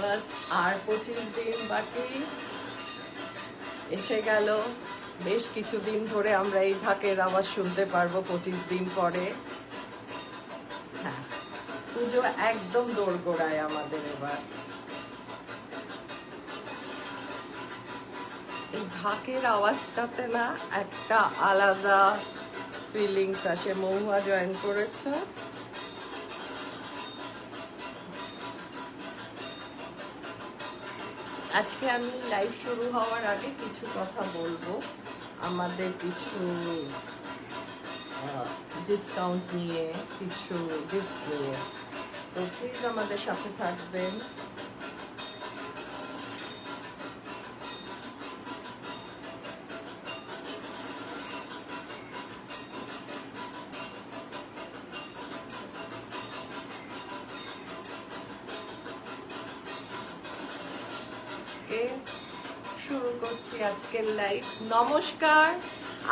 বাস আর 25 দিন বাকি, এসে গেল। বেশ কিছুদিন ধরে আমরা এই ঢাকের আওয়াজ শুনতে পারবো 25 দিন পরে। হ্যাঁ, পুজো একদম দোরগোড়ায় আমাদের এবার। এই ঢাকের আওয়াজটাতে না একটা আলাদা ফিলিংস আসে। মহুয়া জয়েন করেছে। আজকে আমি লাইভ শুরু হওয়ার আগে কিছু কথা বলবো, আমাদের কিছু ডিসকাউন্ট নিয়ে, কিছু গিফটস নিয়ে। তো প্লিজ আমাদের সাথে থাকবেন। শুরু করছি আজকের লাইভ। নমস্কার,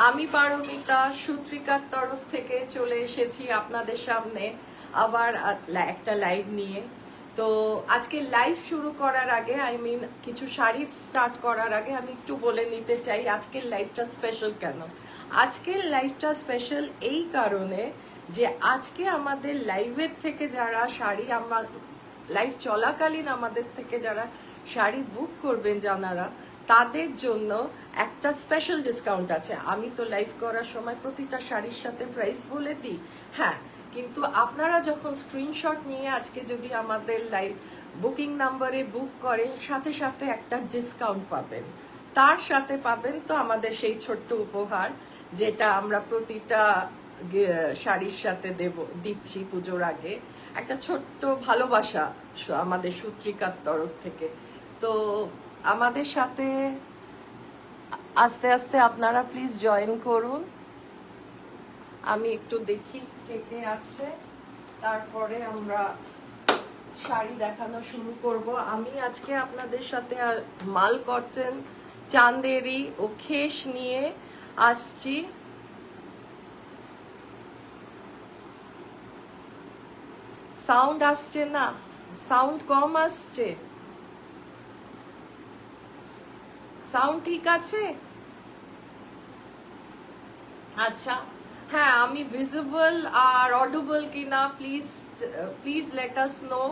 আমি পারমিতা সূত্রিকার তরফ থেকে চলে এসেছি আপনাদের সামনে আবার একটা লাইভ নিয়ে। তো আজকে লাইভ শুরু করার আগে, কিছু শাড়ি স্টার্ট করার আগে আমি একটু বলে নিতে চাই আজকের লাইভটা স্পেশাল কেন। আজকের লাইভটা স্পেশাল এই কারণে যে আজকে আমাদের লাইভের থেকে যারা শাড়ি, আমার লাইভ চলাকালীন আমাদের থেকে যারা শাড়ি বুক করবেন জানারা, তাদের জন্য একটা স্পেশাল ডিসকাউন্ট আছে। আমি তো লাইভ করার সময় প্রতিটা শাড়ির সাথে প্রাইস বলে দিই, হ্যাঁ, কিন্তু আপনারা যখন স্ক্রিনশট নিয়ে আজকে যদি আমাদের লাইভ বুকিং নাম্বারে বুক করেন, সাথে সাথে একটা ডিসকাউন্ট পাবেন। তার সাথে পাবেন তো আমাদের সেই ছোট্ট উপহার, যেটা আমরা প্রতিটা শাড়ির সাথে দিচ্ছি পুজোর আগে, একটা ছোট্ট ভালোবাসা আমাদের সূত্রিকার তরফ থেকে। তো আমাদের সাথে আস্তে আস্তে আপনারা প্লিজ জয়েন করুন। আমি একটু দেখি কে কে আছে, তারপরে আমরা শাড়ি দেখানো শুরু করব। আমি আজকে আপনাদের সাথে মাল কটন, চান্দেরি ও খেস নিয়ে আসছি। সাউন্ড আসছে না? সাউন্ড কম আসছে? সাউন্ড ঠিক আছে? আচ্ছা, হ্যাঁ, আমি ভিজিবল আর অডিবল কিনা please let us know.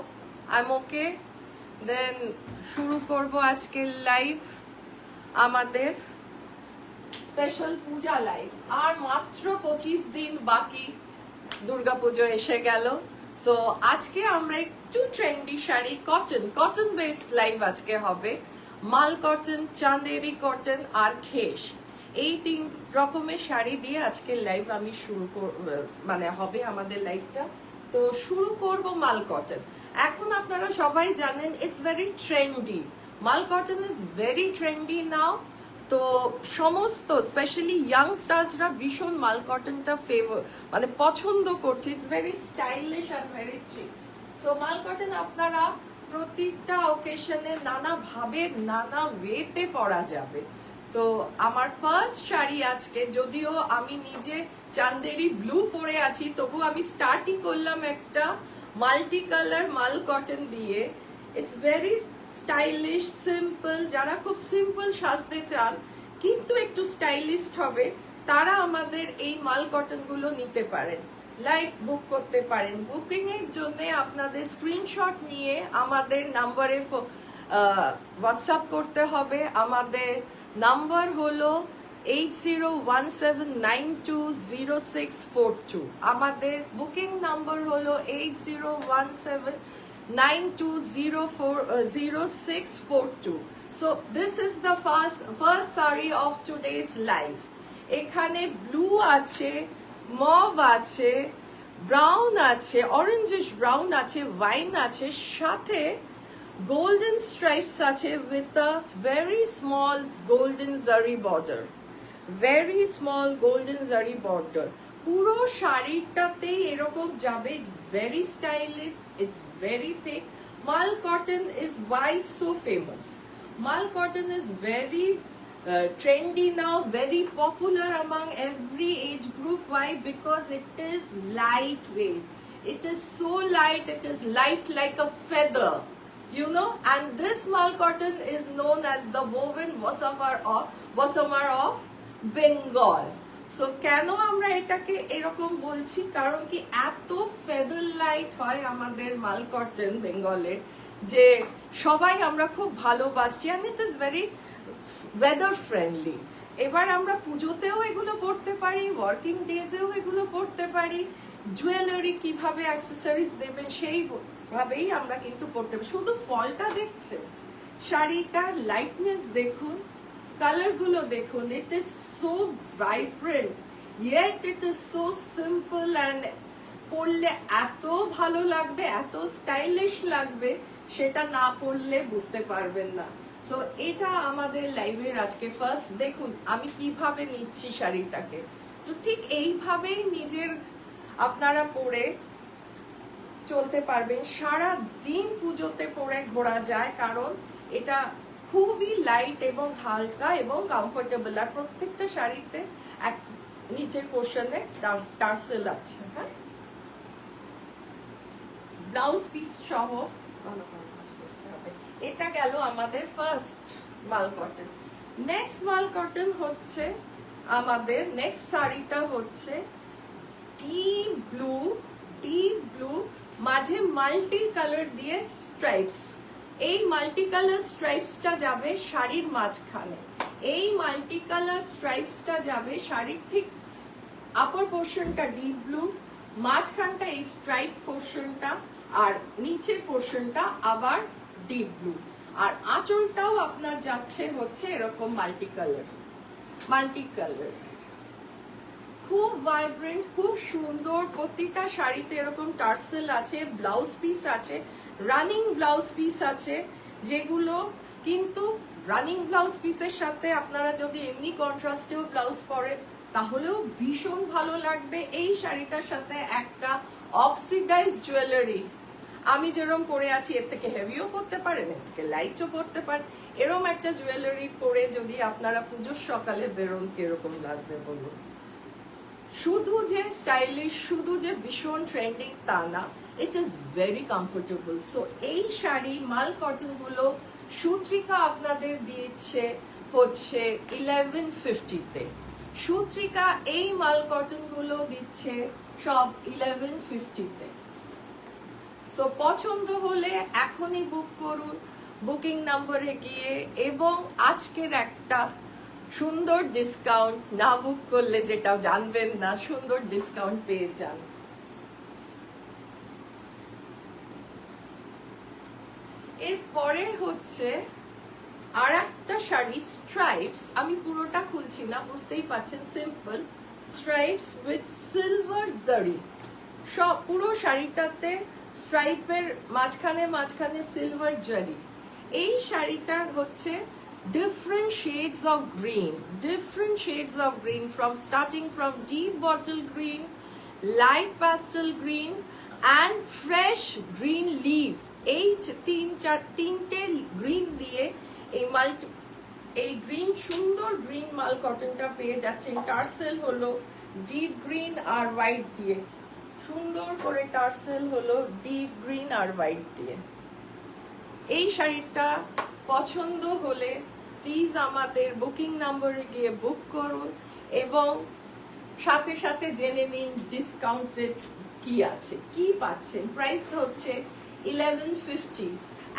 I am okay. Then শুরু করব আজকের লাইভ, আমাদের স্পেশাল পূজা লাইভ। আর মাত্র 25 দিন বাকি, দুর্গাপুজো এসে গেল। সো আজকে আমরা একটু trendy sari, cotton based live আজকে হবে। মাল কটন, চাঁদেরি কটন আর খেস, এই 3 রকমের শাড়ি দিয়ে আজকের লাইভ আমি মানে হবে আমাদের লাইভটা। তো শুরু করব মাল কটন। এখন আপনারা সবাই জানেন ইটস ভেরি ট্রেন্ডি, মাল কটন ইজ ভেরি ট্রেন্ডি নাও। তো সমস্ত স্পেশালি ইয়াংস্টার্সরা ভীষণ মাল কটনটা মানে পছন্দ করছে। It's very stylish and very chip. So মাল কটন আপনারা প্রতিটা ওকেশনে নানাভাবে, নানা ওয়েতে পরা যাবে। তো আমার ফার্স্ট শাড়ি আজকে, যদিও আমি নিজে চান্দেরি ব্লু পরে আছি, তবু আমি স্টার্টই করলাম একটা মাল্টি কালার মাল কটন দিয়ে। It's very stylish, simple. যারা খুব সিম্পল সাজতে চান কিন্তু একটু স্টাইলিস্ট হবে, তারা আমাদের এই মাল কটন গুলো নিতে পারেন, লাইক বুক করতে পারেন। বুকিং এর জন্য আপনাদের স্ক্রিনশট নিয়ে আমাদের নাম্বারে হোয়াটসঅ্যাপ করতে হবে। আমাদের নাম্বার হলো 8017920642। আমাদের বুকিং নাম্বার হলো 8017920642। So this is the first saree of today's live. এখানে ব্লু আছে, মভ আছে, ব্রাউন আছে, অরেঞ্জিশ ব্রাউন আছে, ওয়াইন আছে, সাথে golden stripes আছে with a very small golden zari border, very small golden zari border. পুরো শাড়িটাতেই এরকম যাবে। It's very stylish, it's very thick. Mal cotton is why so famous. Mal cotton is very trendy now, very popular among every age group. Why? Because it is lightweight. It is so light, it is light like a feather. you know, and this mal cotton is known as the woven bosomer of Bengal. So কেন আমরা এটাকে এরকম বলছি, কারণ কি এত feather light হয় আমাদের মাল কটন বেঙ্গলের, যে সবাই আমরা খুব ভালোবাসি, and it is very weather friendly. এবার আমরা পুজোতেও এগুলো পড়তে পারি, ওয়ার্কিং ডেজেও এগুলো পড়তে পারি, জুয়েলারি কিভাবে অ্যাক্সেসরিজ দেবেন সেই ভাবেই আমরা কিন্তু পড়তে পারি। শুধু ফলটা দেখছেন, শাড়িটার লাইটনেস দেখুন, কালারগুলো দেখুন, it is so vibrant, yet it is so simple, and পরলে এত ভালো লাগবে, এত স্টাইলিশ লাগবে, সেটা না পরলে বুঝতে পারবেন না। সো এটা আমাদের লাইভের আজকে ফার্স্ট। দেখুন আমি কিভাবে নিচ্ছি শাড়িটাকে, তো ঠিক এইভাবেই নিজের আপনারা পরে চলতে পারবেন, সারা দিন পুজোতে পরে ঘোরা যায়, কারণ এটা খুবই লাইট এবং হালকা এবং কমফোর্টেবল। আর প্রত্যেকটা শাড়িতে এক নিচের পোর্শনে টার্সেল আছে। হ্যাঁ, ব্লাউজ পিস সহ এটা গেল আমাদের ফার্স্ট মাল কটন। নেক্সট মাল কটন হচ্ছে আমাদের নেক্সট শাড়িটা হচ্ছে ডিপ ব্লু, মাঝে মাল্টি কালার দিয়ে স্ট্রাইপস। এই মাল্টি কালার স্ট্রাইপসটা যাবে শাড়ির মাঝখানে, এই মাল্টি কালার স্ট্রাইপসটা যাবে শাড়ির ঠিক আপার পোর্শনটা ডিপ ব্লু, মাঝখানটা এই স্ট্রাইপ পোর্শনটা, আর নিচের পোর্শনটা আবার ডিপ ব্লু, আর আঁচলটাও আপনার যাচ্ছে হচ্ছে এরকম মাল্টি কালার। খুব ভাইব্রেন্ট, খুব সুন্দর। প্রতিটা শাড়িতে এরকম টার্সেল আছে, ব্লাউজ পিস আছে, রানিং ব্লাউজ পিস আছে, যেগুলো কিন্তু রানিং ব্লাউজ পিসের সাথে আপনারা যদি এমনি কন্ট্রাস্টেও ব্লাউজ পরেন তাহলেও ভীষণ ভালো লাগবে। এই শাড়িটার সাথে একটা অক্সিডাইজ জুয়েলারি আমি যেরকম পরে আছি, এর থেকে হেভিও পরতে পারেন, এর থেকে লাইটও পরতে পারেন, এরকম একটা জুয়েলারি পরে যদি আপনারা পুজোর সকালে বেরোন কিরকম লাগবে বলুন। শুধু যে স্টাইলিশ, শুধু যে ভীষণ ট্রেন্ডিং তা না, it is very comfortable. So এই শাড়ি মাল কটন গুলো সুত্রিকা আপনাদের দিয়েছে হচ্ছে 1150-তে। সুত্রিকা এই মাল কটন গুলো দিচ্ছে সব 1150-তে। সো পছন্দ হলে এখনই বুক করুন বুকিং নাম্বারে গিয়ে, এবং আজকের একটা সুন্দর ডিসকাউন্ট, না বুক করলে যেটা জানবেন না, সুন্দর ডিসকাউন্ট পেয়ে যান। এরপরে হচ্ছে আর একটা শাড়ি স্ট্রাইপস, আমি পুরোটা খুলছি না, বুঝতেই পারছেন, সিম্পল স্ট্রাইপস উইথ সিলভার জারি। সব পুরো শাড়িটাতে স্ট্রাইপের মাঝখানে সিলভার জারি। এই শাড়িটা হচ্ছে different shades of green, from starting from deep bottle green, light pastel green and fresh green leaf। এই তিনটে গ্রিন দিয়ে এই গ্রিন, সুন্দর গ্রিন মাল কটনটা পেয়ে যাচ্ছেন। টার্সেল হলো ডিপ গ্রিন আর হোয়াইট দিয়ে, সুন্দর করে টার্সেল হলো ডিপ গ্রিন আর হোয়াইট দিয়ে। এই শাড়িটা পছন্দ হলে প্লিজ আমাদের বুকিং নম্বরে গিয়ে বুক করুন, এবং সাথে সাথে জেনে নিন ডিসকাউন্টেড কি আছে, কি পাচ্ছেন। প্রাইস হচ্ছে 1150।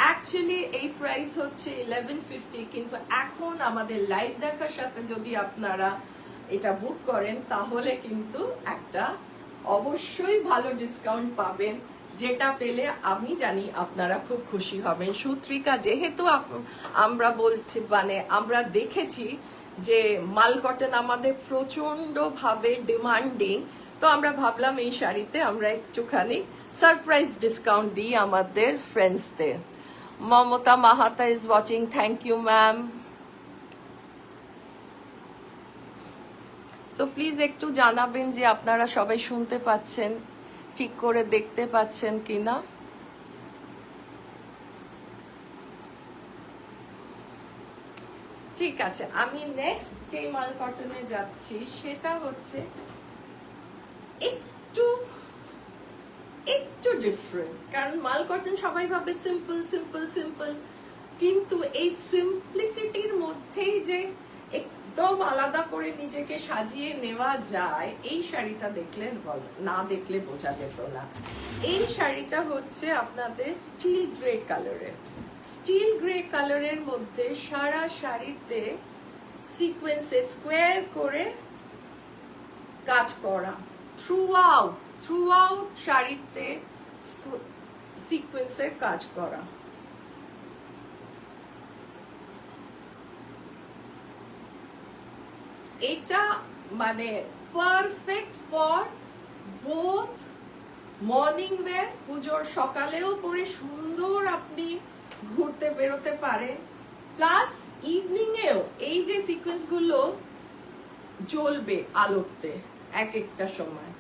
অ্যাকচুয়ালি এই প্রাইস হচ্ছে 1150, কিন্তু এখন আমাদের লাইভ দেখার সাথে যদি আপনারা এটা বুক করেন তাহলে কিন্তু একটা অবশ্যই ভালো ডিসকাউন্ট পাবেন, যেটা পেলে আমি জানি আপনারা খুব খুশি হবেন। সুত্রিকা যেহেতু আমরা বলছি, মানে আমরা দেখেছি যে মাল কটন আমাদের প্রচন্ড ভাবে ডিমান্ডিং, তো আমরা ভাবলাম এই শাড়িতে আমরা একটুখানি সারপ্রাইজ ডিসকাউন্ট দিই আমাদের ফ্রেন্ডসদের। Mamata Mahata is watching, thank you ma'am. So please একটু জানাবেন যে আপনারা সবাই শুনতে পাচ্ছেন, ঠিক করে দেখতে পাচ্ছেন কিনা। ঠিক আছে, আমি নেক্সট যে মাল কটনে যাচ্ছি সেটা হচ্ছে একটু ডিফারেন্ট, কারণ মাল কটন সবাই ভাবে সিম্পল সিম্পল সিম্পল, কিন্তু এই সিম্পলিসিটির মধ্যেই যে একদম আলাদা করে নিজেকে সাজিয়ে নেওয়া যায়, এই শাড়িটা দেখলে না দেখলে বোঝা যেত না। এই শাড়িটা হচ্ছে আপনাদের স্টিল গ্রে কালারের। স্টিল গ্রে কালারের মধ্যে সারা শাড়িতে সিকোয়েন্সে স্কোয়ার করে কাজ করা, থ্রু আউট শাড়িতে সিকোয়েন্সের কাজ করা। এটা মানে perfect for both morning wear, পুজোর সকালেও পরে সুন্দর আপনি ঘুরতে বেরোতে পারেন, প্লাস ইভিনিং এও এই যে সিকোয়েন্স গুলো জ্বলবে আলোতে এক একটা সময়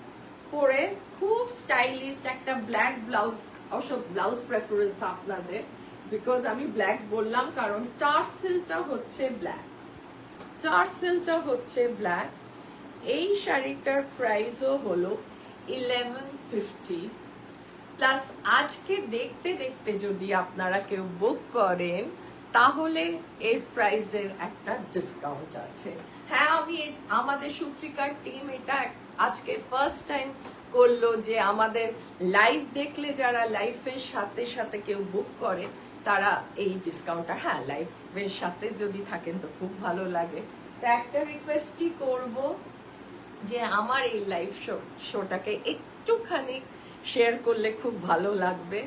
পরে, খুব স্টাইলিশ একটা ব্ল্যাক ব্লাউজ। অবশ্য ব্লাউজ প্রেফারেন্স আপনাদের, বিকজ আমি ব্ল্যাক বললাম কারণ টার্সেলটা হচ্ছে ব্ল্যাক, টার্সেলটা হচ্ছে ব্ল্যাক। এই শাড়িটার প্রাইসও হলো 1150, প্লাস আজকে দেখতে দেখতে যদি আপনারা কেউ বুক করেন তাহলে এর প্রাইসের একটা ডিসকাউন্ট আছে। হ্যাঁ, আমি আমাদের সূত্রিকার টিম এটা আজকে ফার্স্ট টাইম করলো যে আমাদের লাইভ দেখলে যারা লাইফের সাথে সাথে কেউ বুক করে তারা এই ডিসকাউন্টটা, হ্যাঁ লাইফের সাথে যদি থাকেন তো খুব ভালো লাগে। তো একটা রিকোয়েস্টই করব যে আমার এই লাইভ শোটাকে একটুখানি শেয়ার করলে খুব ভালো লাগবে,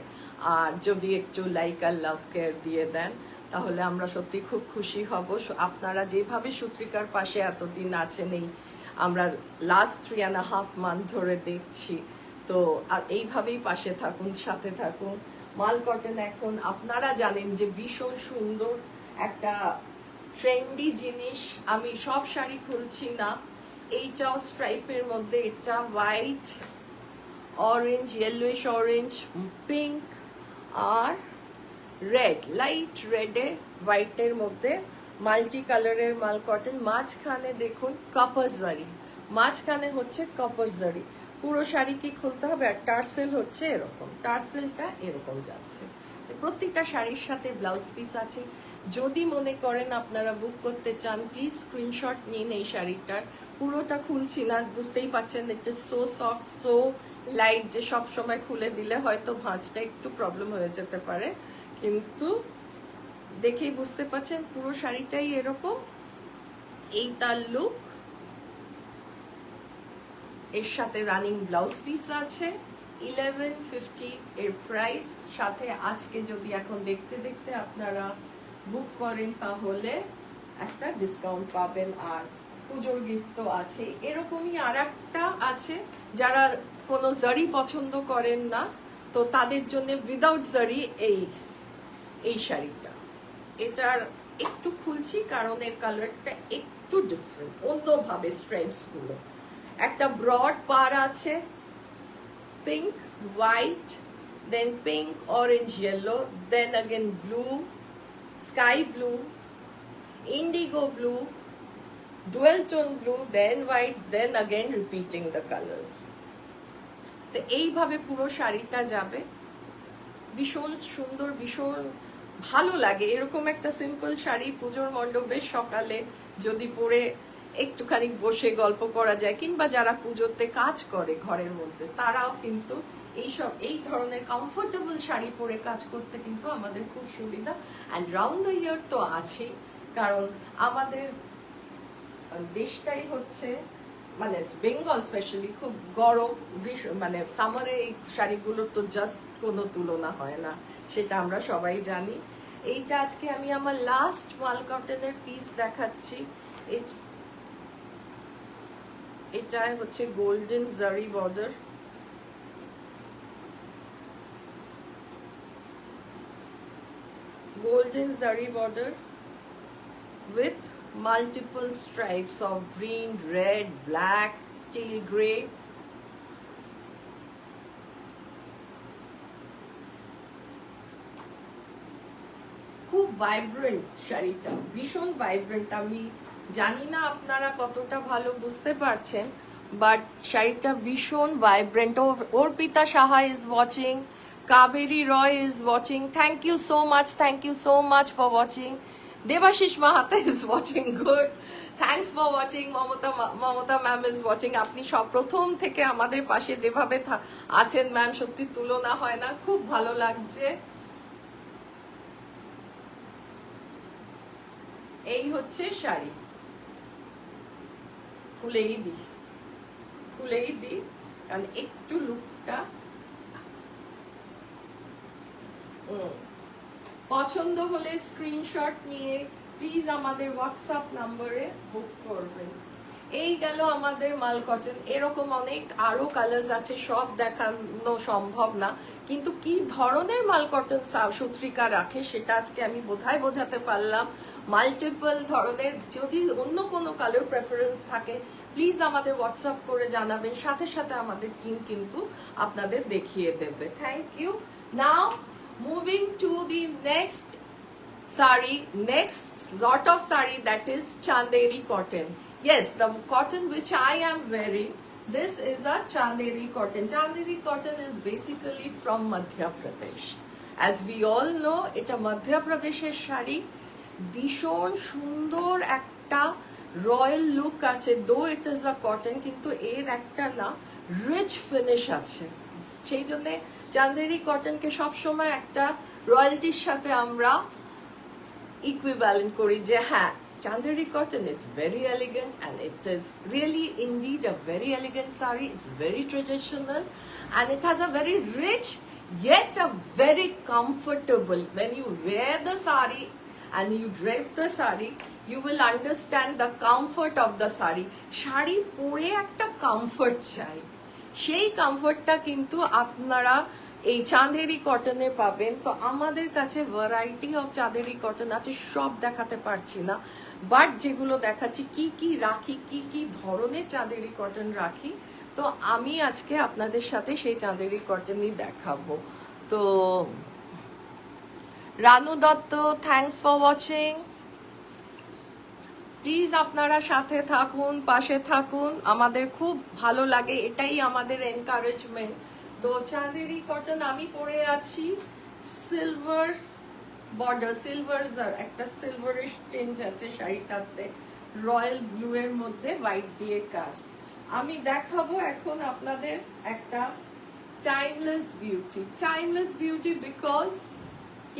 আর যদি একটু লাইক আর লাভ কেয়ার দিয়ে দেন তাহলে আমরা সত্যি খুব খুশি হব। আপনারা যেভাবে সূত্রিকার পাশে এতদিন আছেন, এই আমরা লাস্ট 3.5 মান্থ ধরে দেখছি, তো এইভাবেই পাশে থাকুন, সাথে থাকুন। মাল কটন এখন আপনারা জানেন যে ভীষণ সুন্দর একটা ট্রেন্ডি জিনিস। আমি সব শাড়ি খুলছি না, এইটাও স্ট্রাইপের মধ্যে, এটা white orange, yellowish orange, pink আর রেড, লাইট রেডে হোয়াইটের মধ্যে মাল্টি কালারের মাল কটন। মাঝখানে দেখুন কপার জারি, মাঝখানে হচ্ছে কপার জারি। পুরো শাড়ি কি খুলতে হবে, আর টার্সেল হচ্ছে এরকম, টার্সেলটা এরকম যাচ্ছে। প্রত্যেকটা শাড়ির সাথে ব্লাউজ পিস আছে। যদি মনে করেন আপনারা বুক করতে চান, প্লিজ স্ক্রিনশট নিন এই শাড়িটার। পুরোটা খুলছি না, বুঝতেই পারছেন এটা সো সফট, সো লাইট, যে সব সময় খুলে দিলে হয়তো ভাঁজটা একটু প্রবলেম হয়ে যেতে পারে, কিন্তু দেখেই বুঝতে পারছেন পুরো শাড়িটাই এরকম। এই তার লুক, এর সাথে রানিং ব্লাউজ পিস আছে। 1150 এর প্রাইস, সাথে আজকে যদি এখন দেখতে দেখতে আপনারা বুক করেন তাহলে একটা ডিসকাউন্ট পাবেন, আর পুজোর গিফট তো আছে। এরকমই আর একটা আছে, যারা কোনো জারি পছন্দ করেন না তো তাদের জন্য উইদাউট জারি এই শাড়িটা। এটার একটু খুলছি কারণ এর কালারটা একটু ডিফারেন্ট, অন্যভাবে স্ট্রাইপস গুলো। একটা ব্রড পার আছে, pink white, then pink orange yellow, then again blue, sky blue, indigo blue, dual tone blue, then white, then again repeating the colour. তো এইভাবে পুরো শাড়িটা যাবে, ভীষণ সুন্দর, ভীষণ ভালো লাগে। এরকম একটা সিম্পল শাড়ি পুজোর মণ্ডপে সকালে যদি পরে একটুখানি বসে গল্প করা যায়, কিংবা যারা পুজোতে কাজ করে ঘরের মধ্যে তারাও কিন্তু এই ধরনের কমফোর্টেবল শাড়ি পরে কাজ করতে কিন্তু আমাদের খুব সুবিধা। অ্যান্ড রাউন্ড দ্য ইয়ার তো আছেই, কারণ আমাদের দেশটাই হচ্ছে মানে বেঙ্গল স্পেশালি খুব গরম, মানে সামারে এই শাড়িগুলোর তো জাস্ট কোনো তুলনা হয় না, সেটা আমরা সবাই জানি। এইটা আজকে আমি আমার লাস্ট মাল কটনের পিস দেখাচ্ছি। এটা হচ্ছে গোল্ডেন জারি border, golden zari border with multiple stripes of green, red, black, steel grey. খুব ভাইব্রেন্ট শাড়িটা, ভীষণ ভাইব্রেন্ট। আমি জানি না আপনারা কতটা ভালো বুঝতে পারছেন, বাট শাড়িটা ভীষণ vibrant. Arpita Saha is watching, Kaberi Roy is watching, thank you so much for watching. Debashis Mahata is watching, good, thanks for watching. Mamata ma'am is watching. আপনি সব প্রথম থেকে আমাদের পাশে যেভাবে আছেন ম্যাম, সত্যি তুলনা হয় না, খুব ভালো লাগছে। এই হচ্ছে শাড়ি, খুলেই দিই কারণ একটু লুকটা পছন্দ হলে স্ক্রিনশট নিয়ে প্লিজ আমাদের হোয়াটসঅ্যাপ নাম্বারে বুক করবেন। এই গেল আমাদের মাল কটন। এরকম অনেক আরো কালার্স আছে, সব দেখানো সম্ভব না, কিন্তু কি ধরনের মাল কটন সূত্রিকা রাখে সেটা আজকে আমি বোধহয় বোঝাতে পারলাম। মাল্টিপল ধরনের, যদি অন্য কোনো কালার প্রেফারেন্স থাকে প্লিজ আমাদের হোয়াটসঅ্যাপ করে জানাবেন, সাথে সাথে আমাদের টিম কিন্তু আপনাদের দেখিয়ে দেবে। Thank you. Now moving to the next lot of saree, that is Chanderi cotton. Yes, the cotton which I am wearing, this is a Chanderi cotton. Chanderi cotton is basically from Madhya Pradesh. As we all know, এটা Madhya Pradesher sari, ভীষণ সুন্দর একটা royal look আছে। দো it is a cotton, কিন্তু এর একটা না রিচ ফিনিশ আছে, সেই জন্যে চান্দেরি কটনকে সবসময় একটা রয়্যালটির সাথে আমরা ইকুইভ্যালেন্ট করি যে হ্যাঁ, Chanderi cotton is very elegant and it is really indeed a very elegant saree. It's very traditional and it has a very rich yet a very comfortable. When you wear the saree and you drape the saree, you will understand the comfort of the saree. Sari পরে একটা comfort চাই, সেই কমফর্টটা কিন্তু আপনারা এই চাঁদেরি কটনে পাবেন। তো আমাদের কাছে ভ্যারাইটি অফ চাঁদেরি কটন আছে, সব দেখাতে পারছি না, বাট যেগুলো দেখাচ্ছি কি কি রাখি, কি কি ধরনের চাঁদেরি কটন রাখি, তো আমি আজকে আপনাদের সাথে সেই চাঁদেরি কটনই দেখাবো। তো Ranu Dutta, thanks for watching. Please আপনারা সাথে থাকুন, পাশে থাকুন, আমাদের খুব ভালো লাগে, এটাই আমাদের এনকারেজমেন্ট। তো চাঁদেরি কটন আমি পরে আছি সিলভার বর্ডার, সিলভার একটা সিলভারিশ টেঞ্জ আছে শাড়িটাতে, রয়্যাল ব্লু এর মধ্যে হোয়াইট দিয়ে কাজ। আমি দেখাবো এখন আপনাদের একটা timeless beauty because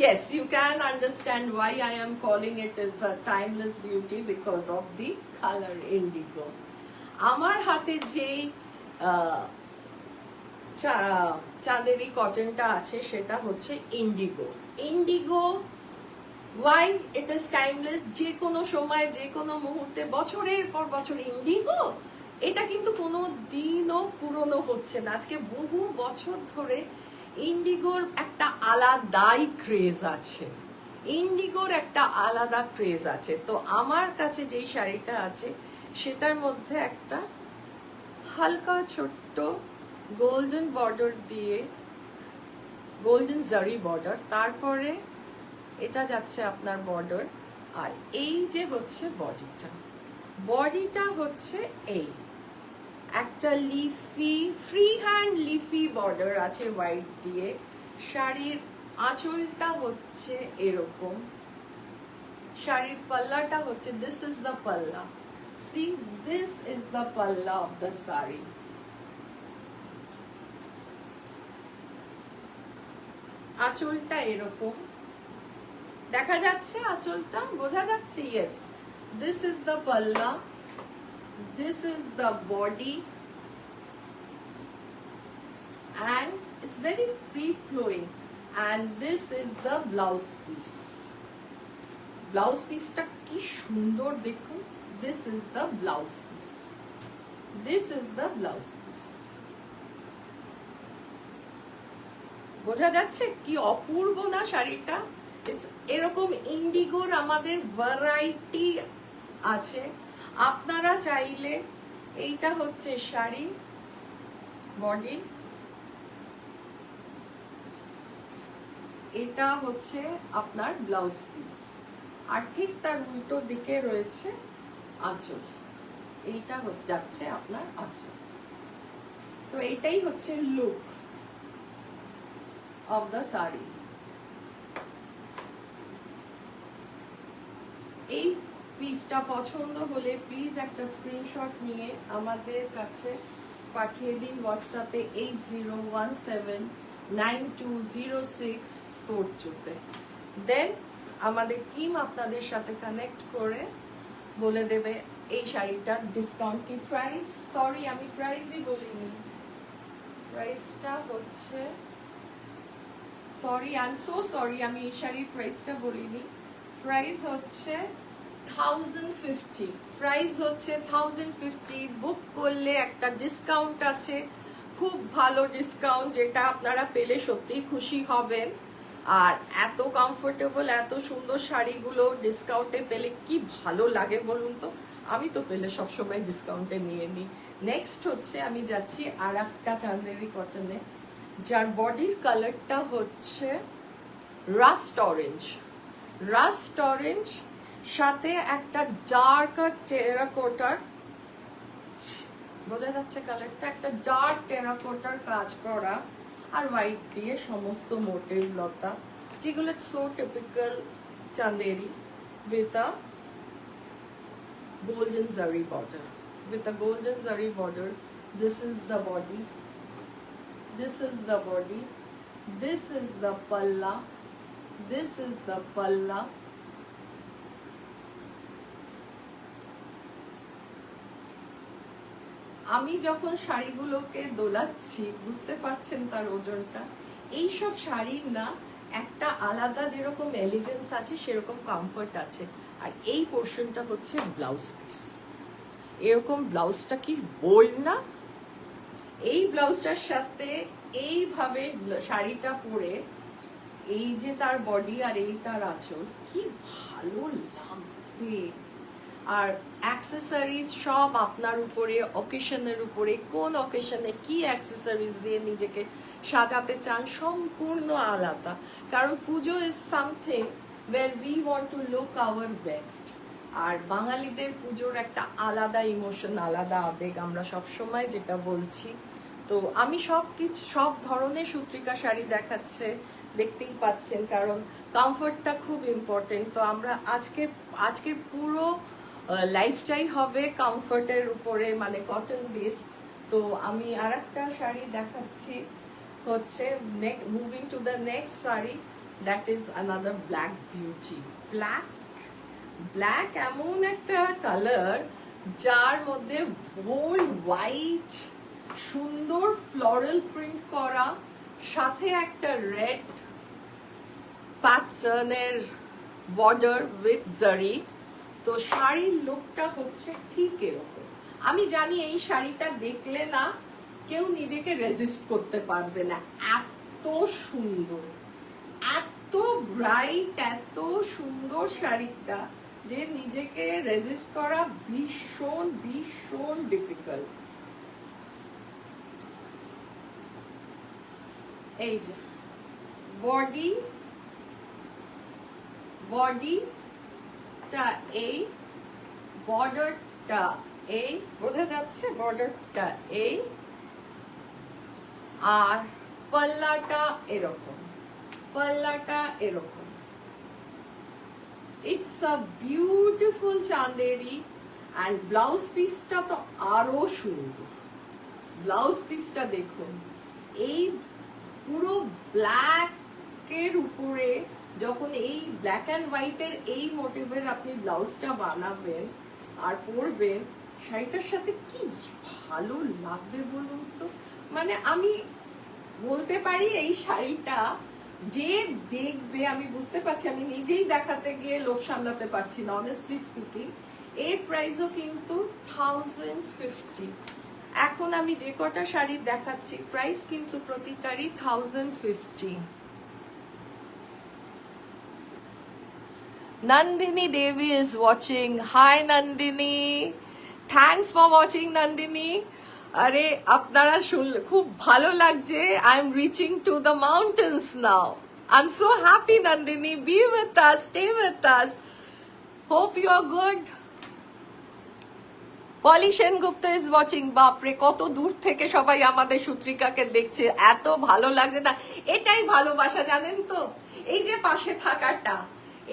yes, you can understand why I am calling it as a timeless beauty because of the color indigo. আমার হাতে যেই চাঁদেরি কটনটা আছে সেটা হচ্ছে Indigo. why it is timeless? যে কোনো সময়, যে কোনো মুহূর্তে, বছরের পর বছর ইন্ডিগো, এটা কিন্তু কোনো দিনও পুরনো হচ্ছে না। আজকে বহু বছর ধরে ইন্ডিগোর একটা আলাদাই ক্রেজ আছে, তো আমার কাছে যেই শাড়িটা আছে সেটার মধ্যে একটা হালকা ছোট্ট গোল্ডেন বর্ডার দিয়ে, গোল্ডেন জারি বর্ডার, তারপরে এটা যাচ্ছে আপনার বর্ডার, আর এই যে হচ্ছে বডিটা হচ্ছে এই একটা leafy, free hand leafy border আছে হোয়াইট দিয়ে। শাড়ির আঁচলটা হচ্ছে এরকম, শাড়ির পাল্লাটা হচ্ছে, দিস ইজ দ্য পাল্লা, সি দিস ইজ দ্য পাল্লা অফ দ্য শাড়ি। আঁচলটা এরকম দেখা যাচ্ছে, আঁচলটা বোঝা যাচ্ছে? ইয়েস, দিস ইজ দ্য পাল্লা, this is the body and it's very free flowing, and this is the blouse piece ta ki sundor dekhun, this is the blouse piece বোঝা যাচ্ছে কি অপূর্ব না শাড়িটা? এরকম ইন্ডিগোর আমাদের ভ্যারাইটি আছে, আপনারা চাইলে, এইটা হচ্ছে শাড়ি বডি, এটা হচ্ছে আপনার ব্লাউজ পিস, আর ঠিক তার উল্টো দিকে রয়েছে আঁচল। এইটা যাচ্ছে আপনার আঁচল। সো এইটাই হচ্ছে লুক অফ দ্য শাড়ি। এই পিসটা পছন্দ হলে প্লিজ একটা স্ক্রিনশট নিয়ে আমাদের কাছে পাঠিয়ে দিন হোয়াটসঅ্যাপে 8017920642-তে। দেন আমাদের টিম আপনাদের সাথে কানেক্ট করে বলে দেবে এই শাড়িটার ডিসকাউন্ট কি প্রাইস। সরি আমি প্রাইসই বলিনি, প্রাইসটা হচ্ছে sorry I am so sorry আমি এই শাড়ির প্রাইসটা বলিনি। প্রাইস হচ্ছে 1050, প্রাইস হচ্ছে 1050। বুক করলে একটা ডিসকাউন্ট আছে, খুব ভালো ডিসকাউন্ট, যেটা আপনারা পেলে সত্যিই খুশি হবেন। আর এত কমফোর্টেবল এত সুন্দর শাড়িগুলো ডিসকাউন্টে পেলে কি ভালো লাগে বলুন তো। আমি তো পেলে সবসময় ডিসকাউন্টে নিয়ে নিই। নেক্সট হচ্ছে আমি যাচ্ছি আর একটা চান্দেরি কটনে, যার বডির কালারটা হচ্ছে রাস্ট অরেঞ্জ। রাস্ট অরেঞ্জ সাথে একটা ডার্ক টেরাকোটার, বোঝা যাচ্ছে কালারটা, একটা ডার্ক টেরাকোটার কাজ করা আর হোয়াইট দিয়ে সমস্ত মোটিভ লতা, যেগুলো so typical Chanderi with a golden zari border. With a golden zari border, this is the body, this is the body, this is the palla, this is the palla. আমি যখন শাড়িগুলোকে দোলাচ্ছি বুঝতে পারছেন তার ওজনটা। এইসব শাড়ির না একটা আলাদা যেরকম এলিগেন্স আছে সেরকম কমফর্ট আছে। আর এই পোর্শনটা হচ্ছে ব্লাউজ পিস। এরকম ব্লাউজটা কি বোল্ড না? এই ব্লাউজটার সাথে এইভাবে শাড়িটা পরে এই যে তার বডি আর এই তার আঁচল, কি ভালো লাগবে। আর অ্যাক্সেসরিজ সব আপনার উপরে, অকেশনের উপরে, কোন অকেশনে কি অ্যাক্সেসরিজ দিয়ে নিজেকে সাজাতে চান সম্পূর্ণ আলাদা। কারণ puja is something where we want to look our best. আর বাঙালিদের পুজোর একটা আলাদা ইমোশন, আলাদা আবেগ, আমরা সবসময় যেটা বলছি। তো আমি সব ধরনের সূত্রিকা শাড়ি দেখতেই পাচ্ছেন, কারণ কমফর্টটা খুব ইম্পর্টেন্ট। তো আমরা আজকের পুরো লাইফটাই হবে কমফর্টের উপরে, মানে কটন বেসড। তো আমি আর একটা শাড়ি দেখাচ্ছি, হচ্ছে moving to the next sari, that is another black beauty. Black এমন একটা কালার যার মধ্যে বোল্ড হোয়াইট সুন্দর ফ্লোরাল প্রিন্ট করা, সাথে একটা রেড প্যাটার্নের বর্ডার উইথ জারি। তো শাড়ির লুকটা হচ্ছে ঠিক এরকম। আমি জানি এই শাড়িটা দেখলে না কেউ নিজেকে রেজিস্ট করতে পারবে না, এত সুন্দর, এত ব্রাইট, এত সুন্দর শাড়িটা যে নিজেকে রেজিস্ট করা ভীষণ ভীষণ ডিফিকাল্ট। এই যে বডিটা এই, বর্ডারটা এই, বোঝা যাচ্ছে বর্ডারটা এই, আর পাল্লাটা এরকম, পাল্লাটা এরকম। It's a beautiful Chanderi. And blouse পিসটা তো আরো সুন্দর। ব্লাউজ পিসটা দেখুন, এই পুরো ব্ল্যাকের উপরে যখন এই ব্ল্যাক অ্যান্ড হোয়াইটের এই মোটিভের আপনি ব্লাউজটা বানাবেন আর পরবেন, শাড়িটার সাথে কি ভালো লাগবে বলুন তো। মানে আমি বলতে পারি এই শাড়িটা যে দেখবে, আমি বুঝতে পারছি, আমি নিজেই দেখাতে গিয়ে লোভ সামলাতে পারছি না অনেস্টলি স্পিকিং। এর প্রাইসও কিন্তু 1050। এখন আমি যে কটা শাড়ি দেখাচ্ছি প্রাইস কিন্তু প্রতিটারই 1050। Nandini Devi is watching. Hi Nandini. Thanks for watching Nandini. আরে আপনারা শুনলে খুব ভালো লাগছে। I am reaching to the mountains now. I'm so happy Nandini. Be with us. Stay with us. Hope you are good. Poly Sengupta is watching. বাপরে, কত দূর থেকে সবাই আমাদের সূত্রিকাকে দেখছে, এত ভালো লাগছে না। এটাই ভালোবাসা, জানেন তো, এই যে পাশে থাকাটা,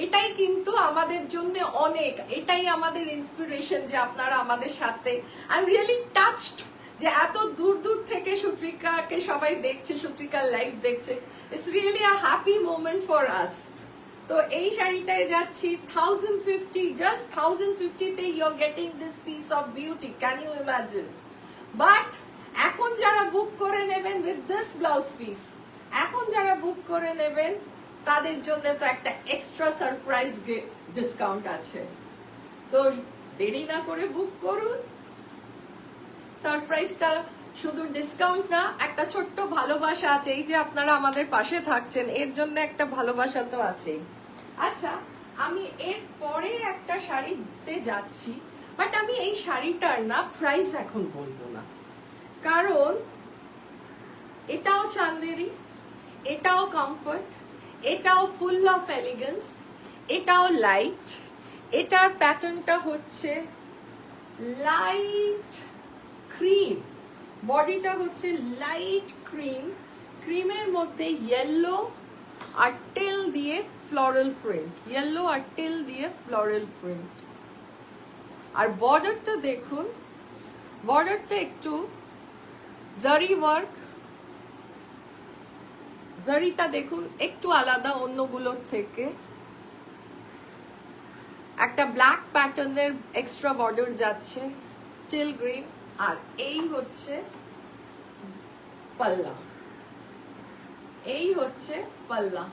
এটাই কিন্তু আমাদের জন্য অনেক, এটাই আমাদের ইন্সপিরেশন যে আপনারা আমাদের সাথে। আই এম রিয়েলি টাচড যে এত দূর দূর থেকে সূত্রিকাকে সবাই দেখছে, সূত্রিকার লাইভ দেখছে। It's really a happy moment for us. তো এই শাড়িটায় যাচ্ছি 1050, জাস্ট 1050-তে you are getting this piece of beauty, can you imagine? But এখন যারা বুক করে নেবেন উইথ দিস ব্লাউজ পিস, এখন যারা বুক করে নেবেন তাদের জন্য তো একটা এক্সট্রা সারপ্রাইজ ডিসকাউন্ট আছে। সো দেরি না করে বুক করুন। সারপ্রাইজটা শুধু ডিসকাউন্ট না, একটা ছোট্ট ভালোবাসা আছে। এই যে আপনারা আমাদের পাশে থাকছেন, এর জন্য একটা ভালোবাসা তো আছে। আচ্ছা, আমি এর পরে একটা শাড়িতে যাচ্ছি, বাট আমি এই শাড়িটার না প্রাইস এখন বলবো না, কারণ এটাও চান্দেরি, এটাও কমফর্ট, এটাও ফুল অফ এলিগেন্স, এটাও লাইট। এটার প্যাটার্নটা হচ্ছে লাইট ক্রিম, বডিটা হচ্ছে লাইট ক্রিম, ক্রিমের মধ্যে ইয়েলো আর টেল দিয়ে ফ্লোরাল প্রিন্ট, ইয়েলো আর টেল দিয়ে ফ্লোরাল প্রিন্ট। আর বর্ডারটা দেখুন, বর্ডারটা একটু জারি ওয়ার্ক, জারিটা দেখুন একটু আলাদা অন্যগুলোর থেকে। একটা ব্ল্যাক প্যাটার্নের এক্সট্রা বর্ডার যাচ্ছে, টিল গ্রিন। আর এই হচ্ছে পাল্লা, এই হচ্ছে পাল্লা।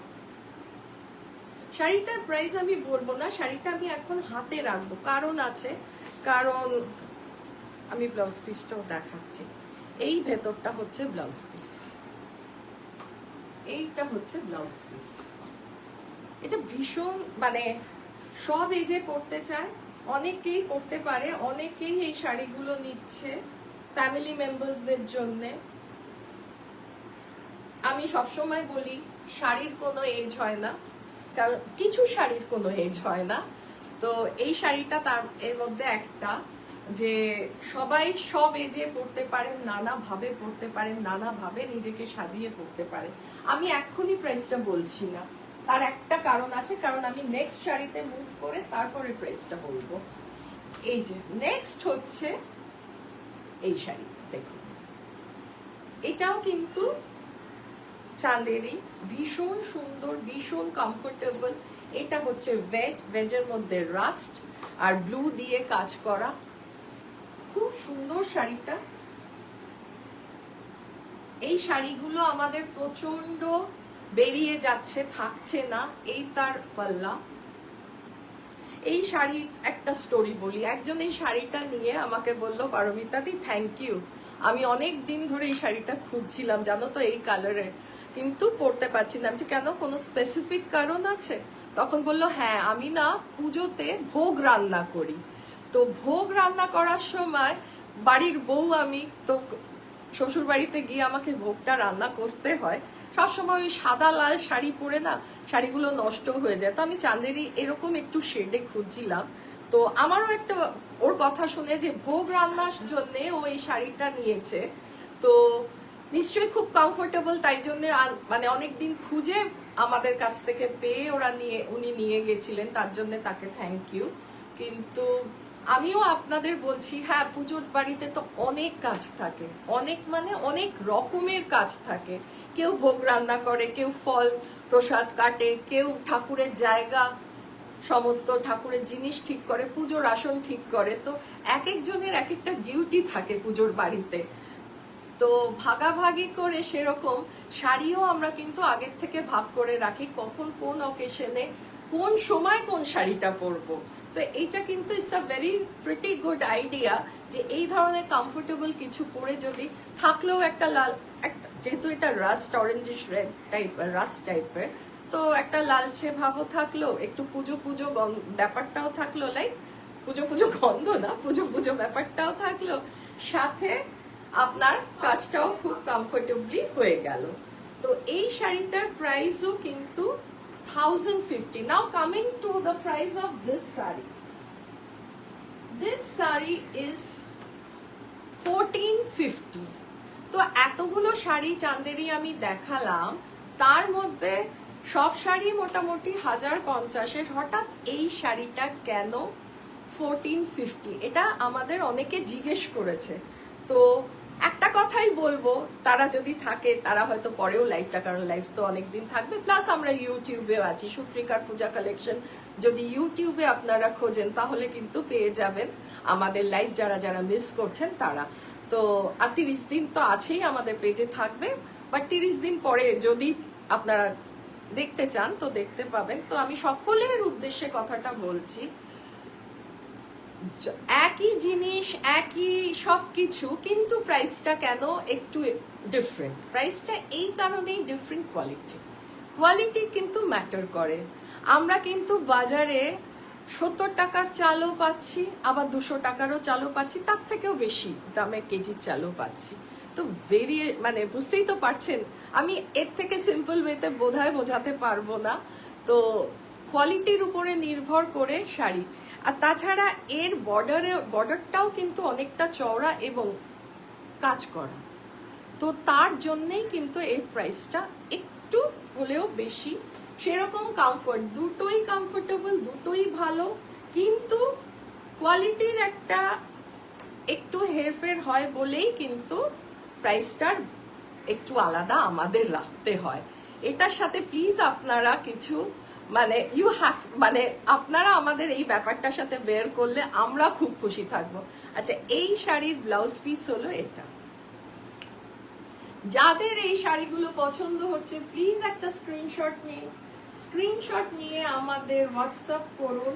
শাড়িটার প্রাইস আমি বলবো না, শাড়িটা আমি এখন হাতে রাখবো, কারণ আছে, কারণ আমি ব্লাউজ পিসটাও দেখাচ্ছি। এই ভেতরটা হচ্ছে ব্লাউজ পিস, এইটা হচ্ছে ব্লাউজ পিস। এটা ভীষণ, মানে সব এজে পড়তে চায়, অনেকেই পড়তে পারে, অনেকেই এই শাড়িগুলো নিচ্ছে ফ্যামিলি মেম্বার্সদের জন্য। আমি সবসময় বলি শাড়ির কোনো এজ হয় না, কারণ কিছু শাড়ির কোনো এজ হয় না। তো এই শাড়িটা তার এর মধ্যে একটা, যে সবাই সব এজে পড়তে পারেন, নানা ভাবে পড়তে পারেন, নানা ভাবে নিজেকে সাজিয়ে পড়তে পারে। আমি এখনই প্রাইসটা বলছি না, তার একটা কারণ আছে, কারণ আমি নেক্সট শাড়িতে মুভ করে তারপরে প্রাইসটা বলবো। এই যে নেক্সট হচ্ছে এই শাড়ি দেখুন, এটাও কিন্তু চাঁদেরি, ভীষণ সুন্দর, ভীষণ কমফোর্টেবল। এটা হচ্ছে ভেজ, ভেজের মধ্যে রাস্ট আর ব্লু দিয়ে কাজ করা, খুব সুন্দর শাড়িটা। এই শাড়িগুলো আমাদের প্রচন্ড বেরিয়ে যাচ্ছে, থাকছে না, এই তার পাল্লা। এই শাড়ির একটা স্টোরি বলি। একজন এই শাড়িটা নিয়ে আমাকে বললো, পারমিতা দি থ্যাংক ইউ, আমি অনেক দিন ধরে এই শাড়িটা খুঁজছিলাম, জানো তো, এই কালারের, কিন্তু পরতে পারছি না। আমি কেন, কোনো স্পেসিফিক কারণ আছে? তখন বললো হ্যাঁ, আমি না পুজোতে ভোগ রান্না করি, তো ভোগ রান্না করার সময় বাড়ির বউ আমি, তো শ্বশুর বাড়িতে গিয়ে আমাকে ভোগটা রান্না করতে হয়, সবসময় ওই সাদা লাল শাড়ি পরে না শাড়িগুলো নষ্ট হয়ে যায়। তো আমি চাঁদেরি এরকম একটু শেডে খুঁজছিলাম, তো আমারও একটা ওর কথা শুনে যে ভোগ রান্নার জন্য ও এই শাড়িটা নিয়েছে, তো নিশ্চয়ই খুব কমফোর্টেবল, তাই জন্য মানে অনেকদিন খুঁজে আমাদের কাছ থেকে পেয়ে উনি নিয়ে গেছিলেন, তার জন্য তাকে থ্যাংক ইউ। কিন্তু আমিও আপনাদের বলছি, হ্যাঁ পুজোর বাড়িতে তো অনেক কাজ থাকে, অনেক মানে অনেক রকমের কাজ থাকে। কেউ ভোগ রান্না করে, কেউ ফল প্রসাদ কাটে, কেউ ঠাকুরের জায়গা, সমস্ত ঠাকুরের জিনিস ঠিক করে, পুজোর আসন ঠিক করে। তো এক একজনের এক একটা ডিউটি থাকে পুজোর বাড়িতে, তো ভাগাভাগি করে সেরকম শাড়িও আমরা কিন্তু আগের থেকে ভাগ করে রাখি, কখন কোন অকেশনে কোন সময় কোন শাড়িটা পরবো। তো এইটা কিন্তু it's a very pretty good idea, যে এই ধরনের কমফোর্টেবল কিছু পরে যদি থাকলেও একটা লাল, যেহেতু এটা রাস্ট অরেঞ্জিশ রেড টাইপের, রাস্ট টাইপের, তো একটা লালচে ভাবও থাকলো, একটু পুজো পুজো ব্যাপারটাও থাকলো, লাইক পুজো পুজো গন্ধ না, পুজো পুজো ব্যাপারটাও থাকলো, সাথে আপনার কাজটাও খুব কমফোর্টেবলি হয়ে গেল। তো এই শাড়িটার প্রাইসও কিন্তু 1050. Now coming to the price of this saree. This saree is 1450। তো এতগুলো শাড়ি চাঁদেরি আমি দেখালাম, তার মধ্যে সব শাড়ি মোটামুটি 1050-এর, হঠাৎ এই শাড়িটা কেন 1450? এটা আমাদের অনেকে জিজ্ঞেস করেছে। তো একটা কথাই বলবো, তারা যদি থাকে তারা হয়তো পরেও লাইভটা, কারণ লাইভ তো অনেকদিন থাকবে, প্লাস আমরা ইউটিউবেও আছি, সুত্রিকার পূজা কালেকশন যদি ইউটিউবে আপনারা খোঁজেন তাহলে কিন্তু পেয়ে যাবেন আমাদের লাইভ, যারা যারা মিস করছেন তারা। তো আর 30 দিন তো আছেই, আমাদের পেজে থাকবে, বাট 30 দিন পরে যদি আপনারা দেখতে চান তো দেখতে পাবেন। তো আমি সকলের উদ্দেশ্যে কথাটা বলছি, একই জিনিস একই সবকিছু, কিন্তু প্রাইসটা কেন একটু ডিফারেন্ট? প্রাইসটা এই কারণেই ডিফারেন্ট, কোয়ালিটি কিন্তু ম্যাটার করে। আমরা কিন্তু বাজারে 70 টাকার চালও পাচ্ছি, আবার 200 টাকারও চালও পাচ্ছি, তার থেকেও বেশি দামে কেজির চালও পাচ্ছি। তো মানে বুঝতেই তো পারছেন, আমি এর থেকে সিম্পল ওয়েতে বোধহয় বোঝাতে পারবো না। তো কোয়ালিটির উপরে নির্ভর করে শাড়ি। আর তাছাড়া এর বর্ডারটাও কিন্তু অনেকটা চওড়া এবং কাজ করা, তো তার জন্যেই কিন্তু এর প্রাইসটা একটু হলেও বেশি। সেরকম কমফর্ট, দুটোই কমফোর্টেবল, দুটোই ভালো, কিন্তু কোয়ালিটির একটা একটু হেরফের হয় বলেই কিন্তু প্রাইসটার একটু আলাদা আমাদের রাখতে হয়। এটার সাথে প্লিজ আপনারা কিছু মানে মানে আপনারা আমাদের এই ব্যাপারটার সাথে বের করলে আমরা খুব খুশি থাকবো। আচ্ছা, এই শাড়ির ব্লাউজ পিস হলো এটা। যাদের এই শাড়িগুলো পছন্দ হচ্ছে প্লিজ একটা স্ক্রিনশট নিন, স্ক্রিনশট নিয়ে আমাদের হোয়াটসঅ্যাপ করুন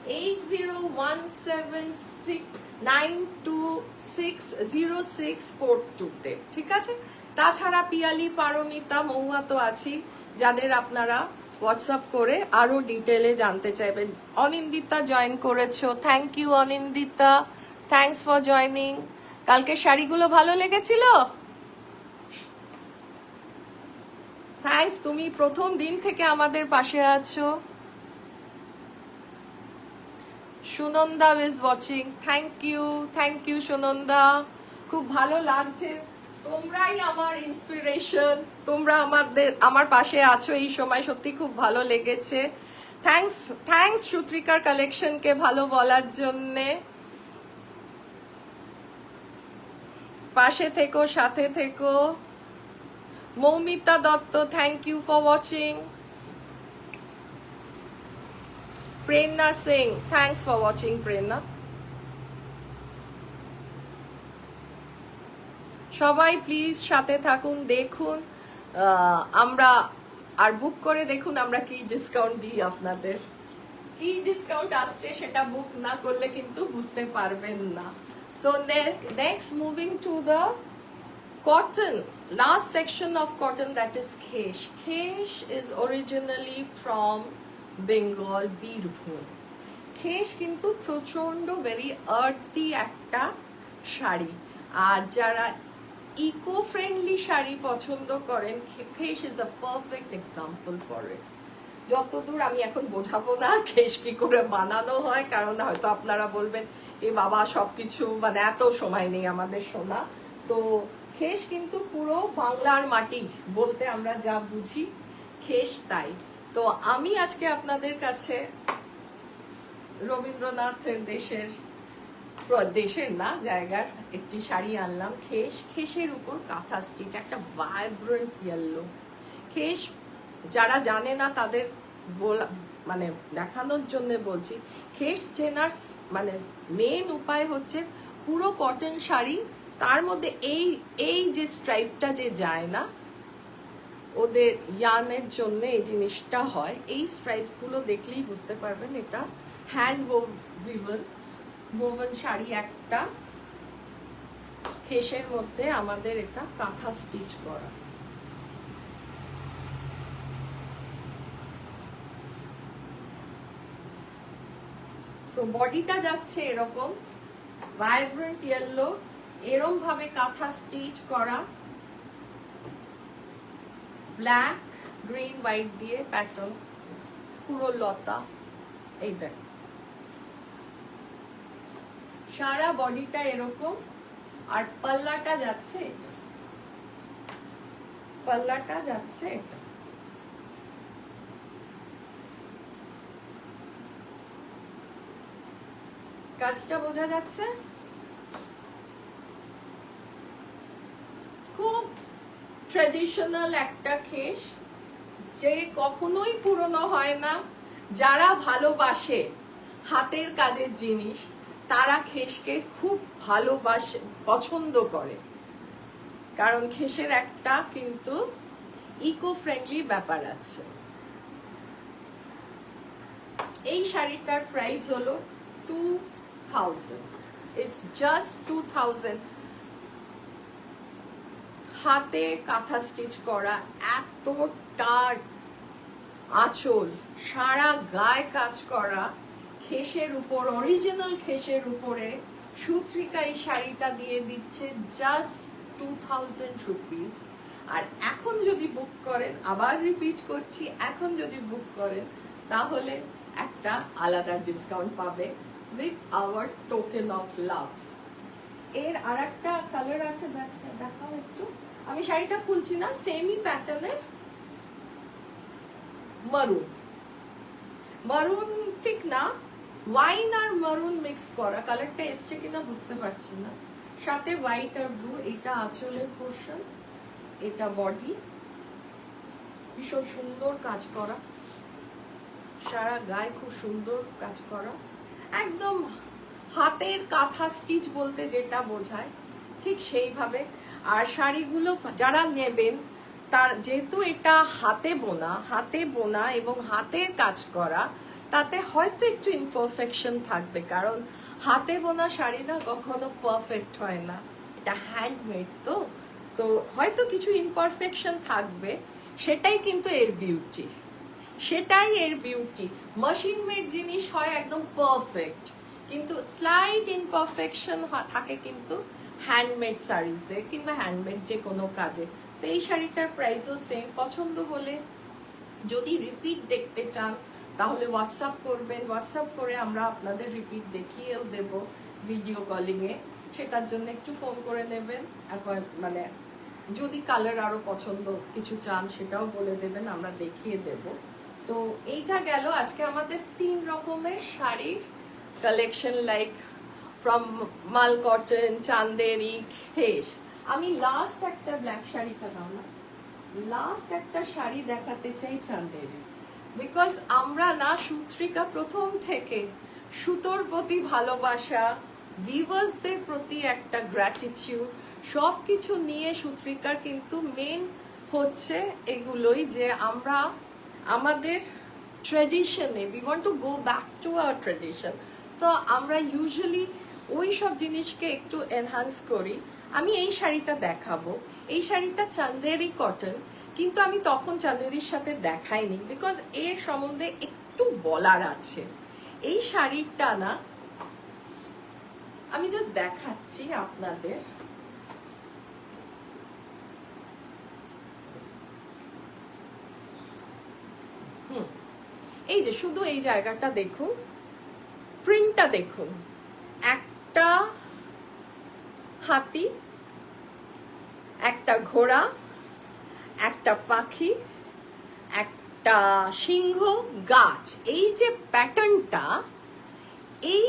801769260642 তে, ঠিক আছে? তাছাড়া পিয়ালি, পারমিতা, মহুয়া তো আছি, যাদের আপনারা হোয়াটসঅ্যাপ করে আরো ডিটেলে জানতে চাইবেন। অনিন্দিতা জয়েন করেছো, thank you Anindita, thanks for joining. কালকে শাড়িগুলো ভালো লেগেছিল? থ্যাঙ্কস, তুমি প্রথম দিন থেকে আমাদের পাশে আছো। Sunanda is watching, thank you Sunanda, খুব ভালো লাগছে, তোমরাই আমার ইন্সপিরেশন, তোমরা আমার পাশে আছো এই সময়, সত্যি খুব ভালো লেগেছে। থ্যাঙ্কস সুত্রিকার কালেকশনকে ভালো বলার জন্যে। পাশে থেকো, সাথে থেকো। Moumita Dutta, thank you for watching. Prerna Singh, thanks for watching প্রেরণা। সবাই প্লিজ সাথে থাকুন, দেখুন আমরা আর বুক করে দেখুন আমরা কি ডিসকাউন্ট দিই আপনাদের। কি ডিসকাউন্ট আসছে সেটা বুক না করলে কিন্তু বুঝতে পারবেন না। So next moving to the cotton, last section of cotton, that is Khesh. Khesh is originally from Bengal, Birbhum. Khesh কিন্তু প্রচন্ড ভেরি আর্থি একটা শাড়ি, আর যারা ইকো ফ্রেন্ডলি শাড়ি পছন্দ করেন, Khesh is a perfect example for it. যতদূর আমি এখন বোঝাবো না Khesh কি করে বানানো হয়, কারণ হয়তো আপনারা বলবেন এ বাবা সবকিছু মানে এত সময় নেই আমাদের শোনা। তো Khesh কিন্তু পুরো বাংলার মাটি বলতে আমরা যা বুঝি Khesh তাই। তো আমি আজকে আপনাদের কাছে রবীন্দ্রনাথের দেশের না জায়গার একটি শাড়ি আনলাম, Khesh-এর উপর কাঁথা স্টিচ, একটা ভাইব্রেন্ট ইয়েলো। Khesh যারা জানে না তাদের মানে দেখানোর জন্য বলছি, Khesh চেনার মানে মেন উপায় হচ্ছে পুরো কটন শাড়ি, তার মধ্যে এই যে স্ট্রাইপটা যে যায় না, ওদের ইয়ানের জন্য এই জিনিসটা হয়। এই স্ট্রাইপস গুলো দেখলেই বুঝতে পারবেন এটা হ্যান্ড ওভেন শাড়ি একটা। Khesh-এর মধ্যে আমাদের এটা কাঁথা স্টিচ করা। সো বডিটা যাচ্ছে এরকম ভাইব্রেন্ট ইয়েলো, এরম ভাবে কাঁথা স্টিচ করা, ব্ল্যাক গ্রিন হোয়াইট দিয়ে প্যাটার্ন, পুরো লতা। এই দেখ সারা বডিটা এরকম, আর পাল্লাটা যাচ্ছে এটা, পাল্লাটা যাচ্ছে এটা। কাজটা বোঝা যাচ্ছে? খুব ট্রেডিশনাল একটা খেস, যে কখনোই পুরনো হয় না। যারা ভালোবাসে হাতের কাজের জিনিস তারা খেসকে খুব ভালোবাসে, পছন্দ করে, কারণ খেসের একটা কিন্তু ইকো ফ্রেন্ডলি ব্যাপার আছে। এই শাড়িটার প্রাইস হলো 2000, ইটস জাস্ট 2000। হাতে কাঁথা স্টিচ করা, এতটা আঁচল, সারা গায়ে কাজ করা, খেসের উপর, অরিজিনাল খেসের উপরে সুত্রিকা এই শাড়িটা দিয়ে দিচ্ছে জাস্ট 2000 রুপিস। আর এখন যদি বুক করেন, আবার রিপিট করছি, এখন যদি বুক করেন তাহলে একটা আলাদা ডিসকাউন্ট পাবে with our token of love. এর আর একটা কালার আছে, দেখাও একটু। আমি শাড়িটা খুলছি না, সেমই প্যাটার্নের মারুন, মারুন ঠিক না, ওয়াইন আর মারুন মিক্স করা। কালারটা এসছে কিনা বুঝতে পারছি না। সাথে হোয়াইট আর ব্লু, এটা আঁচলের পোর্শন, এটা বডি, ভীষণ সুন্দর কাজ করা, সারা গায়ে খুব সুন্দর কাজ করা, একদম হাতের কাঁথা স্টিচ বলতে যেটা বোঝায় ঠিক সেইভাবে। আর শাড়িগুলো যারা নেবেন, তার যেহেতু এটা হাতে বোনা এবং হাতের কাজ করা, তাতে হয়তো একটু ইমপারফেকশন থাকবে, কারণ হাতে বোনা শাড়ি না কখনো পারফেক্ট হয় না, এটা হ্যান্ডমেড, তো হয়তো কিছু ইমপারফেকশন থাকবে, সেটাই কিন্তু এর বিউটি, সেটাই এর বিউটি। মেশিন মেড জিনিস হয় একদম পারফেক্ট, কিন্তু স্লাইট ইমপারফেকশন থাকে কিন্তু হ্যান্ডমেড শাড়িজে কিংবা হ্যান্ডমেড যে কোনো কাজে। তো এই শাড়িটার প্রাইসও সেম। পছন্দ হলে যদি রিপিট দেখতে চান তাহলে হোয়াটসঅ্যাপ করবেন, হোয়াটসঅ্যাপ করে আমরা আপনাদের রিপিট দেখিয়েও দেব ভিডিও কলিংয়ে, সেটার জন্য একটু ফোন করে নেবেন। মানে যদি কালার আরো পছন্দ কিছু চান সেটাও বলে দেবেন, আমরা দেখিয়ে দেব। তো এইটা গেল আজকে আমাদের 3 রকমের শাড়ির কালেকশন, লাইক ফ্রম মাল কটন, চান্দেরি, খেস। আমি লাস্ট একটা ব্ল্যাক শাড়িটা দাও না, লাস্ট একটা শাড়ি দেখাতে চাই চান্দেরি, বিকজ আমরা না সুত্রিকা প্রথম থেকে সুতোর প্রতি ভালোবাসা, ভিউয়ার্সদের প্রতি একটা গ্র্যাটিটিউড, সব কিছু নিয়ে সুত্রিকার কিন্তু মেন হচ্ছে এগুলোই, যে আমরা আমাদের ট্রেডিশনে, we want to go back to our tradition. তো আমরা ইউজুয়ালি ওই সব জিনিসকে একটু এনহান্স করি। আমি এই শাড়িটা দেখাবো, এই শাড়িটা চান্দেরি কটন, কিন্তু আমি তখন চান্দেরির সাথে দেখাইনি, বিকজ এর সম্বন্ধে একটু বলার আছে। এই শাড়িটা না, আমি জাস্ট দেখাচ্ছি আপনাদের। এই যে শুধু এই জায়গাটা দেখুন, প্রিন্টটা দেখুন, একটা হাতি, একটা ঘোড়া, একটা পাখি, একটা সিংহ, গাছ, এই যে প্যাটার্নটা, এই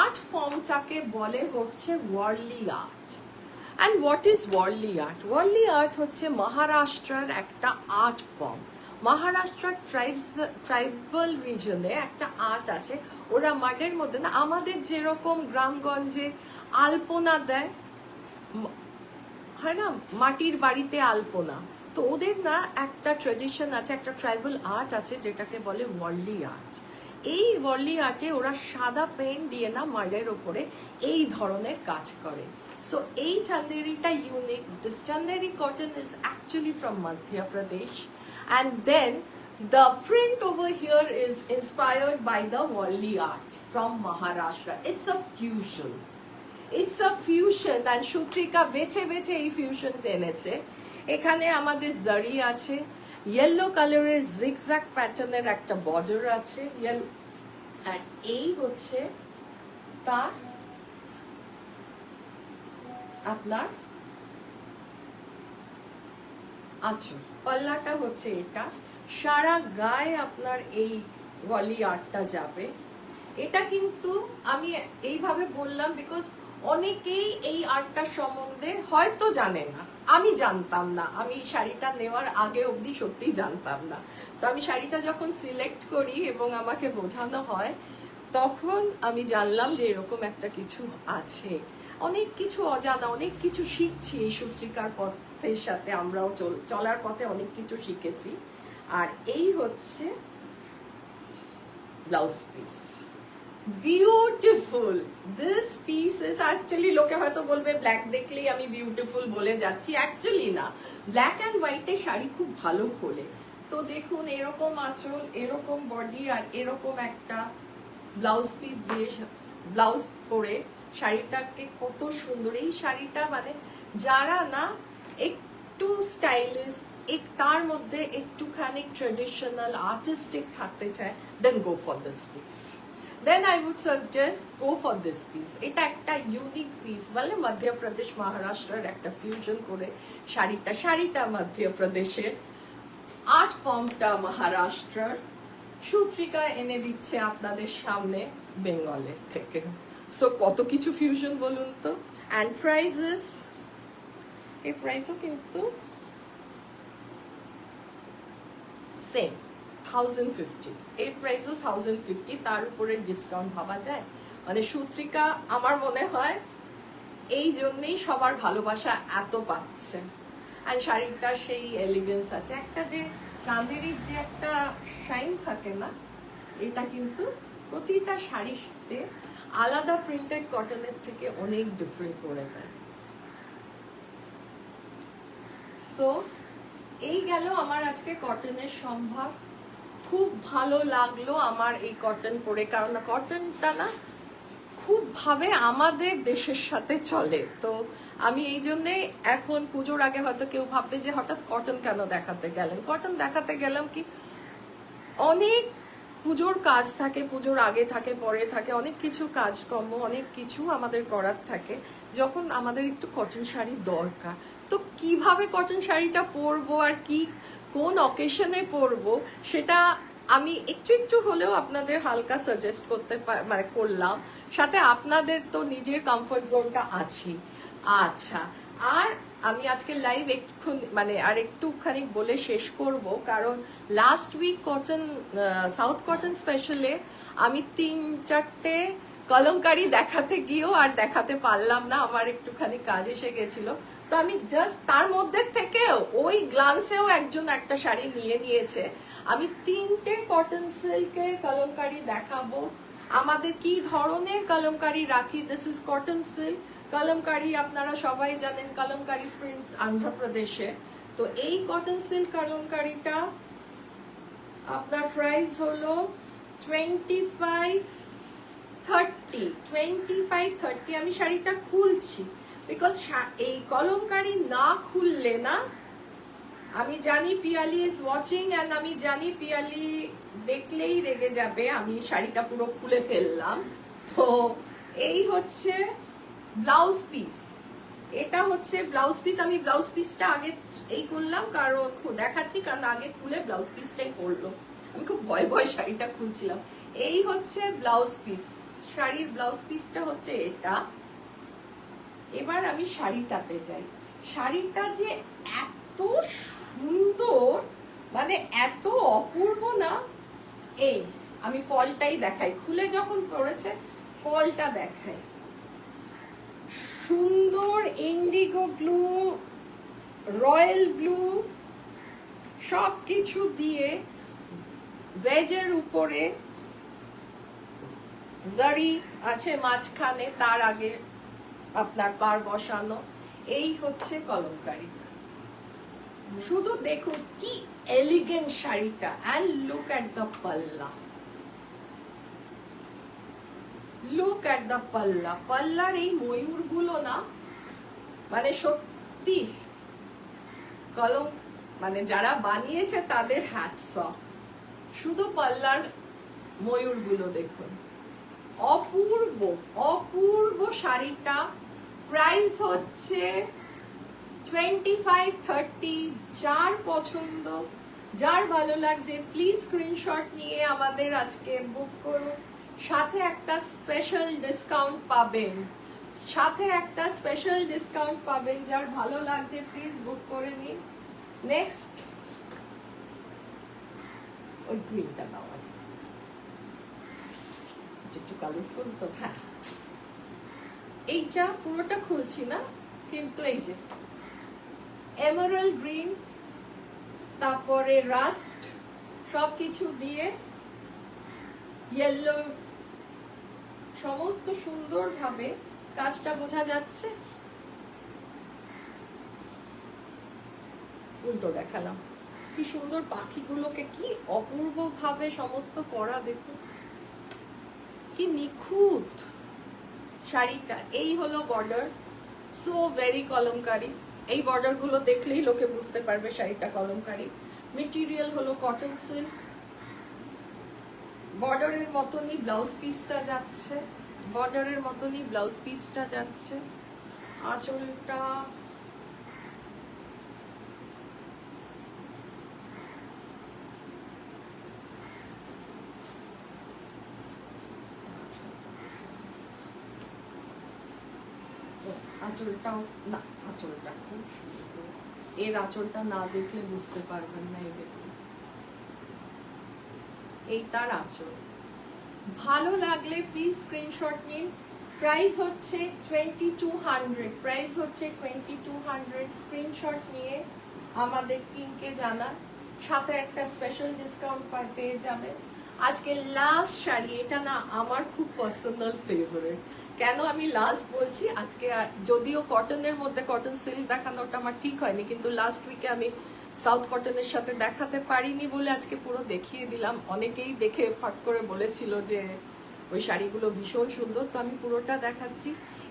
আর্ট ফর্মটাকে বলে হচ্ছে Warli art. And what is Warli art? Warli art হচ্ছে মহারাষ্ট্রের একটা আর্ট ফর্ম। মহারাষ্ট্রের ট্রাইবাল রিজনে একটা আর্ট আছে, ওরা মাঠের মধ্যে না, আমাদের যেরকম গ্রামগঞ্জে আলপনা দেয়, হয় না, মাটির বাড়িতে আলপনা, তো ওদের না একটা ট্রেডিশন আছে, একটা ট্রাইবাল আর্ট আছে যেটাকে বলে ওয়ার্লি আর্ট। এই ওয়ার্লি আর্টে ওরা সাদা পেন্ট দিয়ে না মাডের ওপরে এই ধরনের কাজ করে। সো এই চান্দেরিটা unique. This Chanderi cotton is actually from Madhya Pradesh, and then the print over here is inspired by the Warli art from Maharashtra. It's a fusion. It's a fusion, and Shutrika বেছে বেছে এই ফিউশন এনেছে। এখানে আমাদের জারি আছে, ইয়েলো কালারের জিগজ্যাগ প্যাটার্নের একটা বর্ডার আছে, আর এই হচ্ছে তার আপনার আঁচল, পাল্লাটা হচ্ছে এটা, সারা গায়ে আপনার এই ওয়ালি আর্টটা যাবে। এটা কিন্তু আমি এইভাবে বললাম বিকজ অনেকেই এই আর্টটার সম্বন্ধে হয়তো জানে না, আমি জানতাম না, আমি শাড়িটা নেওয়ার আগে অবধি সত্যিই জানতাম না। তো আমি শাড়িটা যখন সিলেক্ট করি এবং আমাকে বোঝানো হয় তখন আমি জানলাম যে এরকম একটা কিছু আছে। অনেক কিছু অজানা, অনেক কিছু শিখছি এই সুত্রিকার পথের সাথে, আমরাও চলার পথে অনেক কিছু শিখেছি। আর এই হচ্ছে blouse piece, beautiful. This piece is actually, লোকে হয়তো বলবে ব্ল্যাক দেখলেই আমি বিউটিফুল বলে যাচ্ছি, অ্যাকচুয়ালি না, ব্ল্যাক অ্যান্ড হোয়াইটে শাড়ি খুব ভালো খোলে। তো দেখুন এরকম আঁচল, এরকম বডি, আর এরকম একটা ব্লাউজ পিস দিয়ে ব্লাউজ পরে শাড়িটাকে কত সুন্দর। এই শাড়িটা মানে যারা না একটু স্টাইলিশ, তার মধ্যে একটুখানি ট্রেডিশনাল আর্টিস্টিক থাকতে চায়, then go for this piece, then I would suggest go for this piece. এটা একটা ইউনিক পিস, বলে মধ্যপ্রদেশ মহারাষ্ট্রের একটা ফিউশন করে শাড়িটা মধ্যপ্রদেশের, আর্ট ফর্মটা মহারাষ্ট্রের, সুত্রিকা এনে দিচ্ছে আপনাদের সামনে বেঙ্গলের থেকে। সো কত কিছু ফিউশন বলুন তো। অ্যান্ড প্রাইজেস, এই প্রাইসও কিন্তু সেম 1050, এই প্রাইসও 1050, তার উপরে ডিসকাউন্ট ভাবা যায়? মানে সুত্রিকা আমার মনে হয় এই জন্যেই সবার ভালোবাসা এত পাচ্ছে। আর শাড়িটার সেই এলিগেন্স আছে, একটা যে চাঁদেরির যে একটা শাইন থাকে না, এটা কিন্তু প্রতিটা শাড়িতে আলাদা প্রিন্টেড কটনের থেকে অনেক ডিফারেন্ট করে দেয়। সো এই গেল আমার আজকে কটনের সম্ভার। খুব ভালো লাগলো আমার এই কটন পরে, কারণ কটনটা না খুব ভাবে আমাদের দেশের সাথে চলে। তো আমি এই জন্যে এখন পুজোর আগে হয়তো কেউ ভাববে যে হঠাৎ কটন কেন দেখাতে গেলেন। কটন দেখাতে গেলাম কি, অনেক পুজোর কাজ থাকে, পুজোর আগে থাকে, পরে থাকে, অনেক কিছু কাজকর্ম, অনেক কিছু আমাদের করার থাকে, যখন আমাদের একটু কটন শাড়ি দরকার। তো কিভাবে কটন শাড়িটা পরবো আর কি কোন অকেশনে পরবো সেটা আমি একটু একটু হলেও আপনাদের হালকা সাজেস্ট করতে মানে করলাম। সাথে আপনাদের তো নিজের কমফর্ট জোনটা আছে। আচ্ছা, আর আমি আজকে লাইভ আর একটুখানি বলে শেষ করব, কারণ last week cotton south cotton স্পেশালে আমি 3-4টে কলমকারি দেখাতে গিয়েও আর দেখাতে পারলাম না, আমার একটুখানি কাজ এসে গেছিল। তো আমি জাস্ট তার মধ্যে থেকেও ওই গ্লান্সেও একজন একটা শাড়ি নিয়ে নিয়েছে। আমি 3টে কটন সিল্কের কলমকারি দেখাবো। আমাদের কি ধরনের কলমকারি রাখি, this is cotton silk kalamkari, আপনারা সবাই জানেন কলমকারি প্রিন্ট অন্ধ্রপ্রদেশে। তো এই কটন সিল্ক কলমকারিটা আপনার প্রাইস হলো 25-30। আমি শাড়িটা খুলছি বিকজ এই কলমকারি না খুললে না, আমি জানি পিয়ালি ইজ ওয়াচিং এন্ড আমি জানি পিয়ালি দেখলেই রেগে যাবে, আমি শাড়িটা পুরো খুলে ফেললাম। তো এই হচ্ছে ব্লাউজ পিস, এটা হচ্ছে ব্লাউজ পিস। আমি ব্লাউজ পিসটা আগে এই করলাম কারণ দেখাচ্ছি, কারণ আগে খুলে ব্লাউজ পিসটাই পরলো, আমি খুব ভয় ভয় শাড়িটা খুলছিলাম। এই হচ্ছে ব্লাউজ পিস, শাড়ির ব্লাউজ পিসটা হচ্ছে এটা। এবার আমি শাড়িটাতে যাই। শাড়িটা যে এত সুন্দর, মানে এত অপূর্ব না, এই আমি ফলটাই দেখাই, খুলে যখন পড়েছে ফলটা দেখাই। সুন্দর ইন্ডিগো ব্লু, রয়্যাল ব্লু সব কিছু দিয়ে ভেজের উপরে জারি আছে মাঝখানে, তার আগে আপনার পার বসানো। এই হচ্ছে কলমকারি, শুধু দেখুন কি এলিগেন্ট শাড়িটা। অ্যান্ড লুক অ্যাট দ্য পাল্লা, লুক অ্যাট দ্য পাল্লা। পাল্লার এই ময়ূর গুলো না, মানে সত্যি কলম মানে যারা বানিয়েছে তাদের হ্যাটস অফ। শুধু পাল্লার ময়ূর গুলো দেখুন, অপূর্ব অপূর্ব শাড়িটা। প্রাইস হচ্ছে 25-30। যার পছন্দ, যার ভালো লাগছে প্লিজ স্ক্রিনশট নিয়ে আমাদের আজকে বুক করুন। সাথে একটা স্পেশাল ডিসকাউন্ট পাবেন, যার ভালো লাগছে প্লিজ বুক করে নিন। নেক্সট ওই গ্রিনটা দাও, একটু কালারফুল তো। হ্যাঁ, এইটা পুরোটা খুলছি না, কিন্তু এই যে এমারাল্ড গ্রিন, তারপরে রাস্ট, সবকিছু দিয়ে ইয়েলো, সমস্ত সুন্দরভাবে কাজটা বোঝা যাচ্ছে। উল্টো দেখালাম, কি সুন্দর পাখিগুলোকে কি অপূর্ব ভাবে সমস্ত করা, দেখুন কি নিখুঁত শাড়িটা। এই হলো বর্ডার, সো ভেরি কলমকারী। এই বর্ডার গুলো দেখলেই লোকে বুঝতে পারবে শাড়িটা কলমকারী। মেটেরিয়াল হলো কটন সিল্ক। বর্ডারের মতনই ব্লাউজ পিসটা যাচ্ছে, আঁচলটা আঁচলটাও না, আঁচলটা খুব সুন্দর। এর আঁচলটা না দেখলে বুঝতে পারবেন না। এই দেখুন, এই তার আঁচল। ভালো লাগলে প্লিজ স্ক্রিনশট নিন। প্রাইস হচ্ছে 2200, স্ক্রিনশট নিয়ে আমাদের টিমকে জানান, সাথে একটা স্পেশাল ডিসকাউন্ট পেয়ে যাবেন। আজকে লাস্ট শাড়ি, এটা না আমার খুব পার্সোনাল ফেভারিট। কেন আমি লাস্ট বলছি, আজকে যদিও কটনের মধ্যে কটন সিল্ক দেখানোটা আমার ঠিক হয়নি, কিন্তু লাস্ট উইকে আমি সাউথ কটনের সাথে দেখাতে পারিনি বলে আজকে পুরো দেখিয়ে দিলাম। অনেকেই দেখে ফট করে বলেছিল যে ওই শাড়িগুলো ভীষণ সুন্দর, তো আমি পুরোটা দেখাচ্ছি।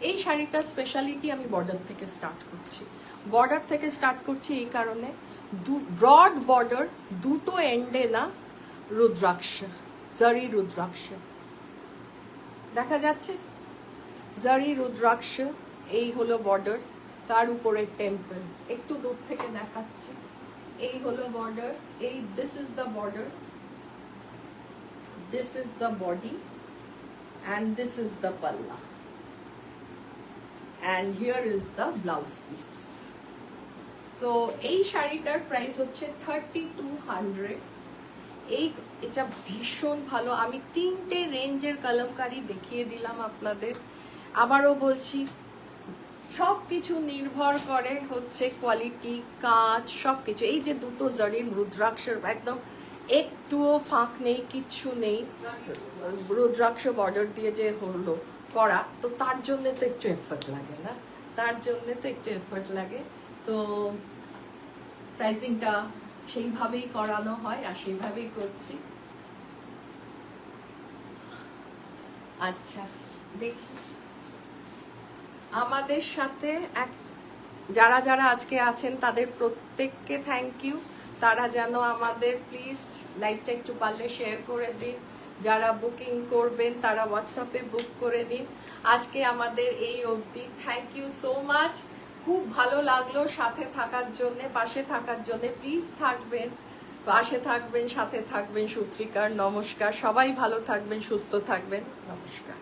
এই শাড়িটার স্পেশালিটি আমি বর্ডার থেকে স্টার্ট করছি এই কারণে, ব্রড বর্ডার, দুটো এন্ডে না রুদ্রাক্ষ, জারি রুদ্রাক্ষ দেখা যাচ্ছে, জারি রুদ্রাক্ষ। এই হলো বর্ডার, তার উপরে টেম্পল। একটু দূর থেকে দেখাচ্ছি। এই হলো বর্ডার, এই this is the border, this is the body, and this is the palla, and here is the blouse piece. So এই শাড়িটার প্রাইস হচ্ছে 3200। এটা ভীষণ ভালো। আমি 3টে রেঞ্জের কলমকারি দেখিয়ে দিলাম আপনাদের। আবারও বলছি, সবকিছু নির্ভর করে হচ্ছে কোয়ালিটি, কাজ, সবকিছু। এই যে দুটো জারির রুদ্রাক্ষর, একদম একটুও ফাঁক নেই, কিচ্ছু নেই, রুদ্রাক্ষ বর্ডার দিয়ে যে হলো করা, তো তার জন্য তো একটু এফর্ট লাগে না, তো প্রাইসিংটা সেইভাবেই করানো হয় আর সেইভাবেই করছি। আচ্ছা, দেখি আমাদের সাথে যারা যারা আজকে আছেন তাদের প্রত্যেককে থ্যাংক ইউ। তারা যেন আমাদের প্লিজ লাইভটা একটু পারলে শেয়ার করে দিন। যারা বুকিং করবেন তারা হোয়াটসঅ্যাপে বুক করে দিন। আজকে আমাদের এই অবধি, থ্যাংক ইউ সো মাচ। খুব ভালো লাগলো সাথে থাকার জন্য, পাশে থাকার জন্য। প্লিজ থাকবেন, পাশে থাকবেন, সাথে থাকবেন। সূত্রিকার নমস্কার। সবাই ভালো থাকবেন, সুস্থ থাকবেন। নমস্কার।